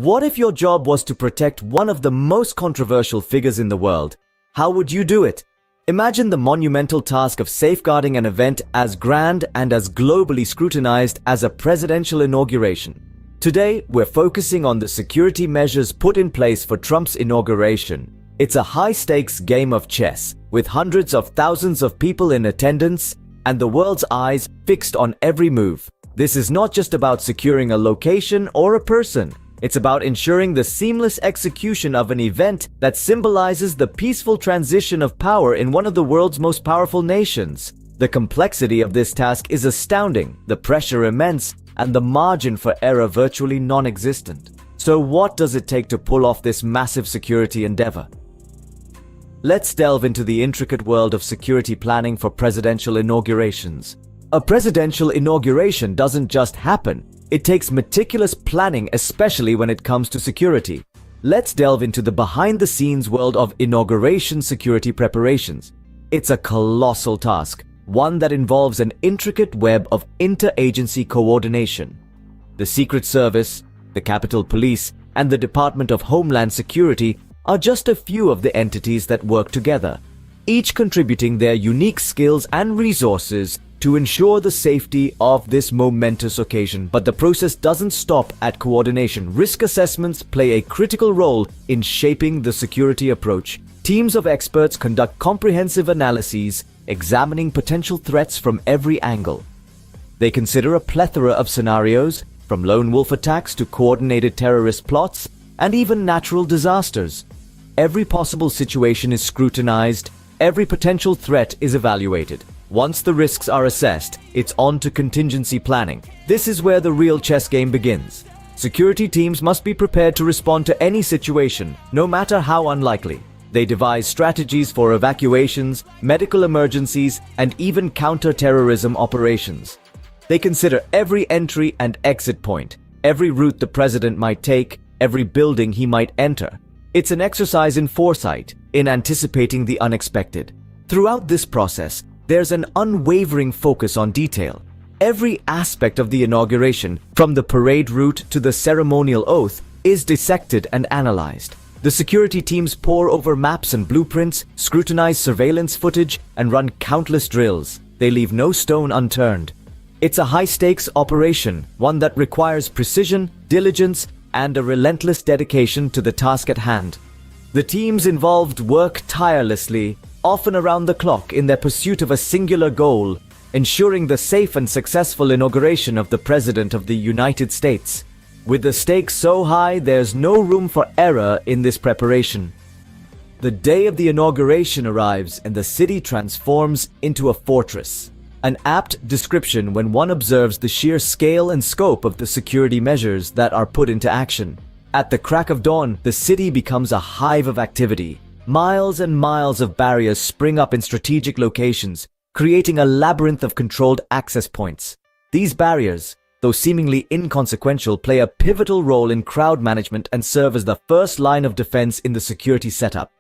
What if your job was to protect one of the most controversial figures in the world? How would you do it? Imagine the monumental task of safeguarding an event as grand and as globally scrutinized as a presidential inauguration. Today, we're focusing on the security measures put in place for Trump's inauguration. It's a high-stakes game of chess, with hundreds of thousands of people in attendance and the world's eyes fixed on every move. This is not just about securing a location or a person. It's about ensuring the seamless execution of an event that symbolizes the peaceful transition of power in one of the world's most powerful nations. The complexity of this task is astounding, the pressure immense, and the margin for error virtually non-existent. So what does it take to pull off this massive security endeavor? Let's delve into the intricate world of security planning for presidential inaugurations. A presidential inauguration doesn't just happen. It takes meticulous planning, especially when it comes to security. Let's delve into the behind-the-scenes world of inauguration security preparations. It's a colossal task, one that involves an intricate web of interagency coordination. The Secret Service, the Capitol Police, and the Department of Homeland Security are just a few of the entities that work together, each contributing their unique skills and resources to ensure the safety of this momentous occasion. But the process doesn't stop at coordination. Risk assessments play a critical role in shaping the security approach. Teams of experts conduct comprehensive analyses, examining potential threats from every angle. They consider a plethora of scenarios, from lone wolf attacks to coordinated terrorist plots, and even natural disasters. Every possible situation is scrutinized, every potential threat is evaluated. Once the risks are assessed, it's on to contingency planning. This is where the real chess game begins. Security teams must be prepared to respond to any situation, no matter how unlikely. They devise strategies for evacuations, medical emergencies, and even counter-terrorism operations. They consider every entry and exit point, every route the president might take, every building he might enter. It's an exercise in foresight, in anticipating the unexpected. Throughout this process, there's an unwavering focus on detail. Every aspect of the inauguration, from the parade route to the ceremonial oath, is dissected and analyzed. The security teams pore over maps and blueprints, scrutinize surveillance footage, and run countless drills. They leave no stone unturned. It's a high-stakes operation, one that requires precision, diligence, and a relentless dedication to the task at hand. The teams involved work tirelessly, often around the clock, in their pursuit of a singular goal, ensuring the safe and successful inauguration of the President of the United States. With the stakes so high, there's no room for error in this preparation. The day of the inauguration arrives and the city transforms into a fortress. An apt description when one observes the sheer scale and scope of the security measures that are put into action. At the crack of dawn, the city becomes a hive of activity. Miles and miles of barriers spring up in strategic locations, creating a labyrinth of controlled access points. These barriers, though seemingly inconsequential, play a pivotal role in crowd management and serve as the first line of defense in the security setup.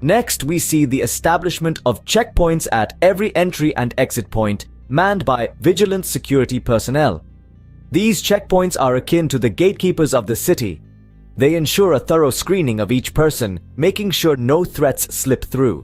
Next, we see the establishment of checkpoints at every entry and exit point, manned by vigilant security personnel. These checkpoints are akin to the gatekeepers of the city. They ensure a thorough screening of each person, making sure no threats slip through.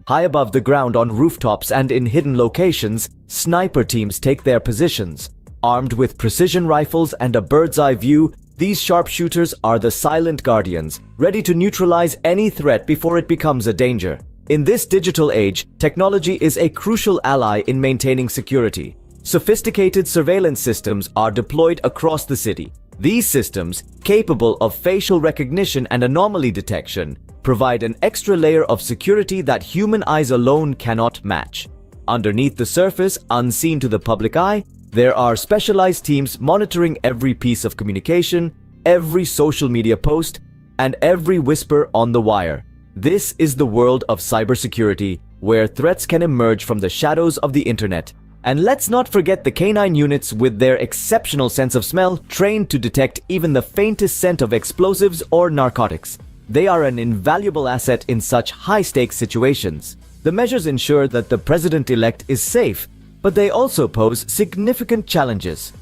High above the ground on rooftops and in hidden locations, sniper teams take their positions. Armed with precision rifles and a bird's-eye view, these sharpshooters are the silent guardians, ready to neutralize any threat before it becomes a danger. In this digital age, technology is a crucial ally in maintaining security. Sophisticated surveillance systems are deployed across the city. These systems, capable of facial recognition and anomaly detection, provide an extra layer of security that human eyes alone cannot match. Underneath the surface, unseen to the public eye, there are specialized teams monitoring every piece of communication, every social media post, and every whisper on the wire. This is the world of cybersecurity, where threats can emerge from the shadows of the internet. And let's not forget the canine units with their exceptional sense of smell, trained to detect even the faintest scent of explosives or narcotics. They are an invaluable asset in such high-stakes situations. The measures ensure that the president-elect is safe, but they also pose significant challenges.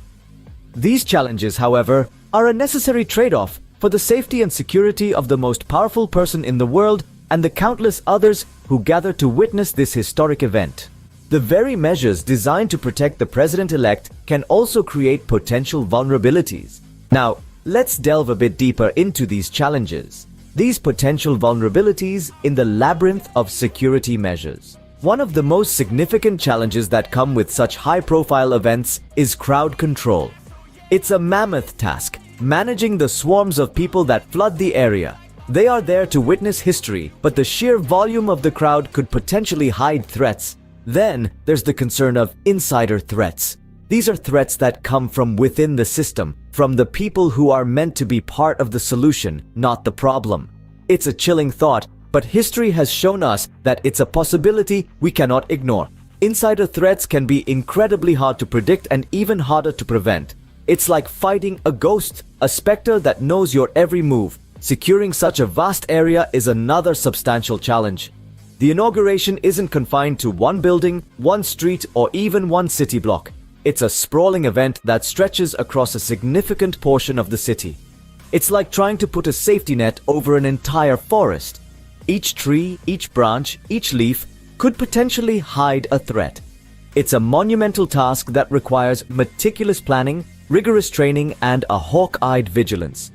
These challenges, however, are a necessary trade-off for the safety and security of the most powerful person in the world and the countless others who gather to witness this historic event. The very measures designed to protect the president-elect can also create potential vulnerabilities. Now, let's delve a bit deeper into these challenges. These potential vulnerabilities in the labyrinth of security measures. One of the most significant challenges that come with such high-profile events is crowd control. It's a mammoth task, managing the swarms of people that flood the area. They are there to witness history, but the sheer volume of the crowd could potentially hide threats. Then, there's the concern of insider threats. These are threats that come from within the system, from the people who are meant to be part of the solution, not the problem. It's a chilling thought, but history has shown us that it's a possibility we cannot ignore. Insider threats can be incredibly hard to predict and even harder to prevent. It's like fighting a ghost, a specter that knows your every move. Securing such a vast area is another substantial challenge. The inauguration isn't confined to one building, one street, or even one city block. It's a sprawling event that stretches across a significant portion of the city. It's like trying to put a safety net over an entire forest. Each tree, each branch, each leaf could potentially hide a threat. It's a monumental task that requires meticulous planning, rigorous training, and a hawk-eyed vigilance.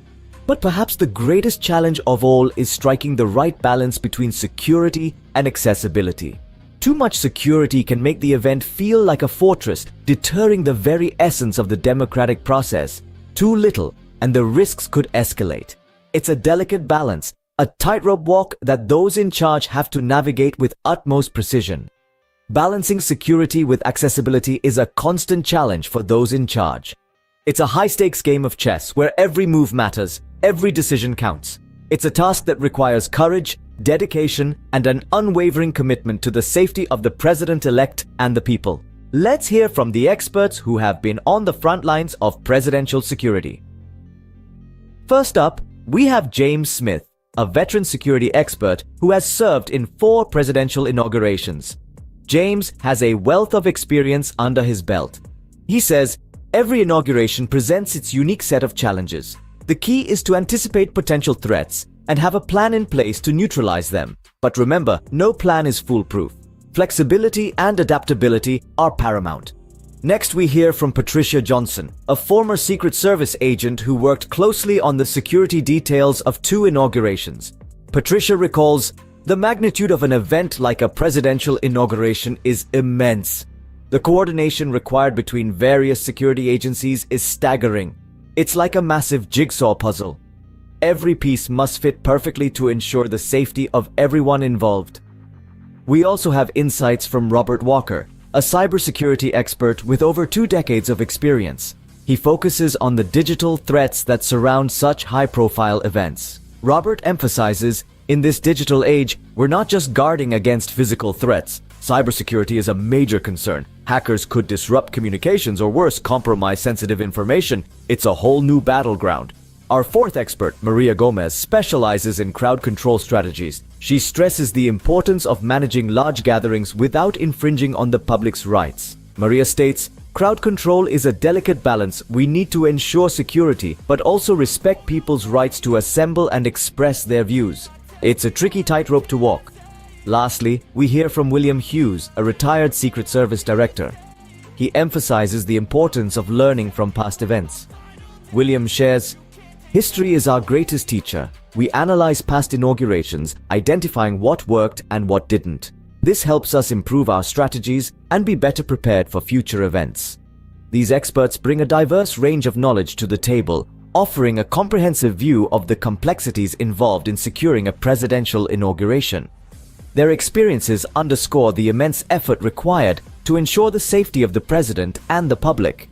But perhaps the greatest challenge of all is striking the right balance between security and accessibility. Too much security can make the event feel like a fortress, deterring the very essence of the democratic process. Too little, and the risks could escalate. It's a delicate balance, a tightrope walk that those in charge have to navigate with utmost precision. Balancing security with accessibility is a constant challenge for those in charge. It's a high-stakes game of chess where every move matters, every decision counts. It's a task that requires courage, dedication, and an unwavering commitment to the safety of the president-elect and the people. Let's hear from the experts who have been on the front lines of presidential security. First up, we have James Smith, a veteran security expert who has served in 4 presidential inaugurations. James has a wealth of experience under his belt. He says, every inauguration presents its unique set of challenges. The key is to anticipate potential threats and have a plan in place to neutralize them. But remember, no plan is foolproof. Flexibility and adaptability are paramount. Next, we hear from Patricia Johnson, a former Secret Service agent who worked closely on the security details of 2 inaugurations. Patricia recalls, the magnitude of an event like a presidential inauguration is immense. The coordination required between various security agencies is staggering. It's like a massive jigsaw puzzle. Every piece must fit perfectly to ensure the safety of everyone involved. We also have insights from Robert Walker, a cybersecurity expert with over 2 decades of experience. He focuses on the digital threats that surround such high-profile events. Robert emphasizes, in this digital age, we're not just guarding against physical threats. Cybersecurity is a major concern. Hackers could disrupt communications or worse, compromise sensitive information. It's a whole new battleground. Our 4th expert, Maria Gomez, specializes in crowd control strategies. She stresses the importance of managing large gatherings without infringing on the public's rights. Maria states, crowd control is a delicate balance. We need to ensure security, but also respect people's rights to assemble and express their views. It's a tricky tightrope to walk. Lastly, we hear from William Hughes, a retired Secret Service director. He emphasizes the importance of learning from past events. William shares, history is our greatest teacher. We analyze past inaugurations, identifying what worked and what didn't. This helps us improve our strategies and be better prepared for future events. These experts bring a diverse range of knowledge to the table, offering a comprehensive view of the complexities involved in securing a presidential inauguration. Their experiences underscore the immense effort required to ensure the safety of the president and the public.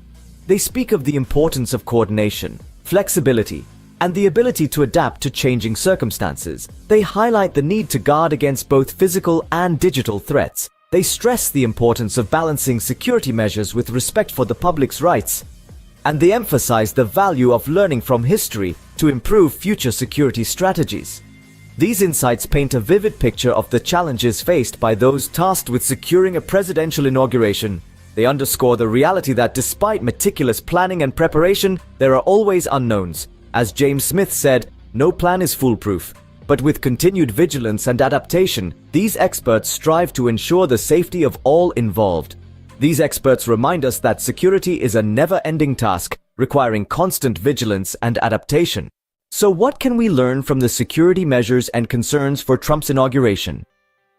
They speak of the importance of coordination, flexibility, and the ability to adapt to changing circumstances. They highlight the need to guard against both physical and digital threats. They stress the importance of balancing security measures with respect for the public's rights. And they emphasize the value of learning from history to improve future security strategies. These insights paint a vivid picture of the challenges faced by those tasked with securing a presidential inauguration. They underscore the reality that despite meticulous planning and preparation, there are always unknowns, As James Smith said, no plan is foolproof. But with continued vigilance and adaptation, these experts strive to ensure the safety of all involved. These experts remind us that security is a never-ending task, requiring constant vigilance and adaptation. So what can we learn from the security measures and concerns for Trump's inauguration?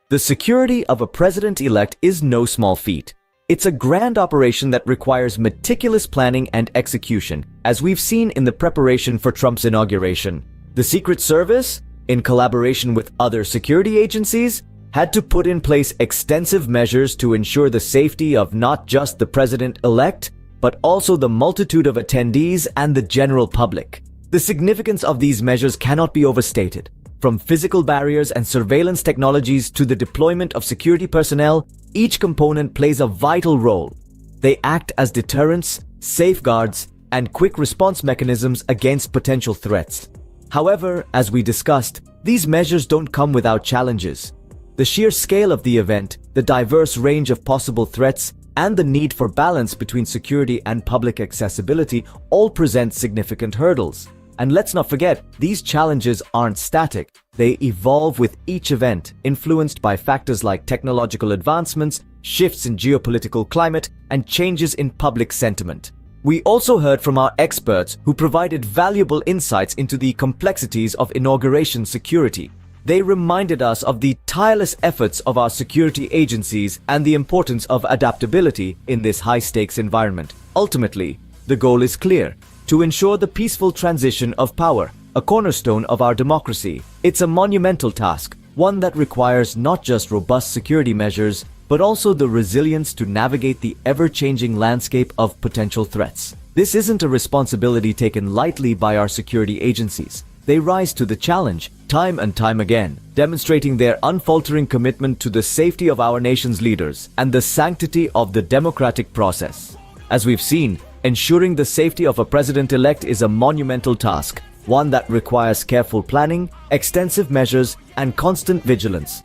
The security of a president-elect is no small feat. It's a grand operation that requires meticulous planning and execution, as we've seen in the preparation for Trump's inauguration. The Secret Service, in collaboration with other security agencies, had to put in place extensive measures to ensure the safety of not just the president-elect, but also the multitude of attendees and the general public. The significance of these measures cannot be overstated. From physical barriers and surveillance technologies to the deployment of security personnel, each component plays a vital role. They act as deterrents, safeguards, and quick response mechanisms against potential threats. However, as we discussed, these measures don't come without challenges. The sheer scale of the event, the diverse range of possible threats, and the need for balance between security and public accessibility all present significant hurdles. And let's not forget, these challenges aren't static. They evolve with each event, influenced by factors like technological advancements, shifts in geopolitical climate, and changes in public sentiment. We also heard from our experts who provided valuable insights into the complexities of inauguration security. They reminded us of the tireless efforts of our security agencies and the importance of adaptability in this high-stakes environment. Ultimately, the goal is clear: to ensure the peaceful transition of power, a cornerstone of our democracy. It's a monumental task, one that requires not just robust security measures, but also the resilience to navigate the ever-changing landscape of potential threats. This isn't a responsibility taken lightly by our security agencies. They rise to the challenge time and time again, demonstrating their unfaltering commitment to the safety of our nation's leaders and the sanctity of the democratic process. As we've seen, ensuring the safety of a president-elect is a monumental task, one that requires careful planning, extensive measures, and constant vigilance.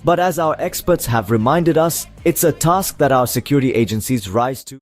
But as our experts have reminded us, it's a task that our security agencies rise to.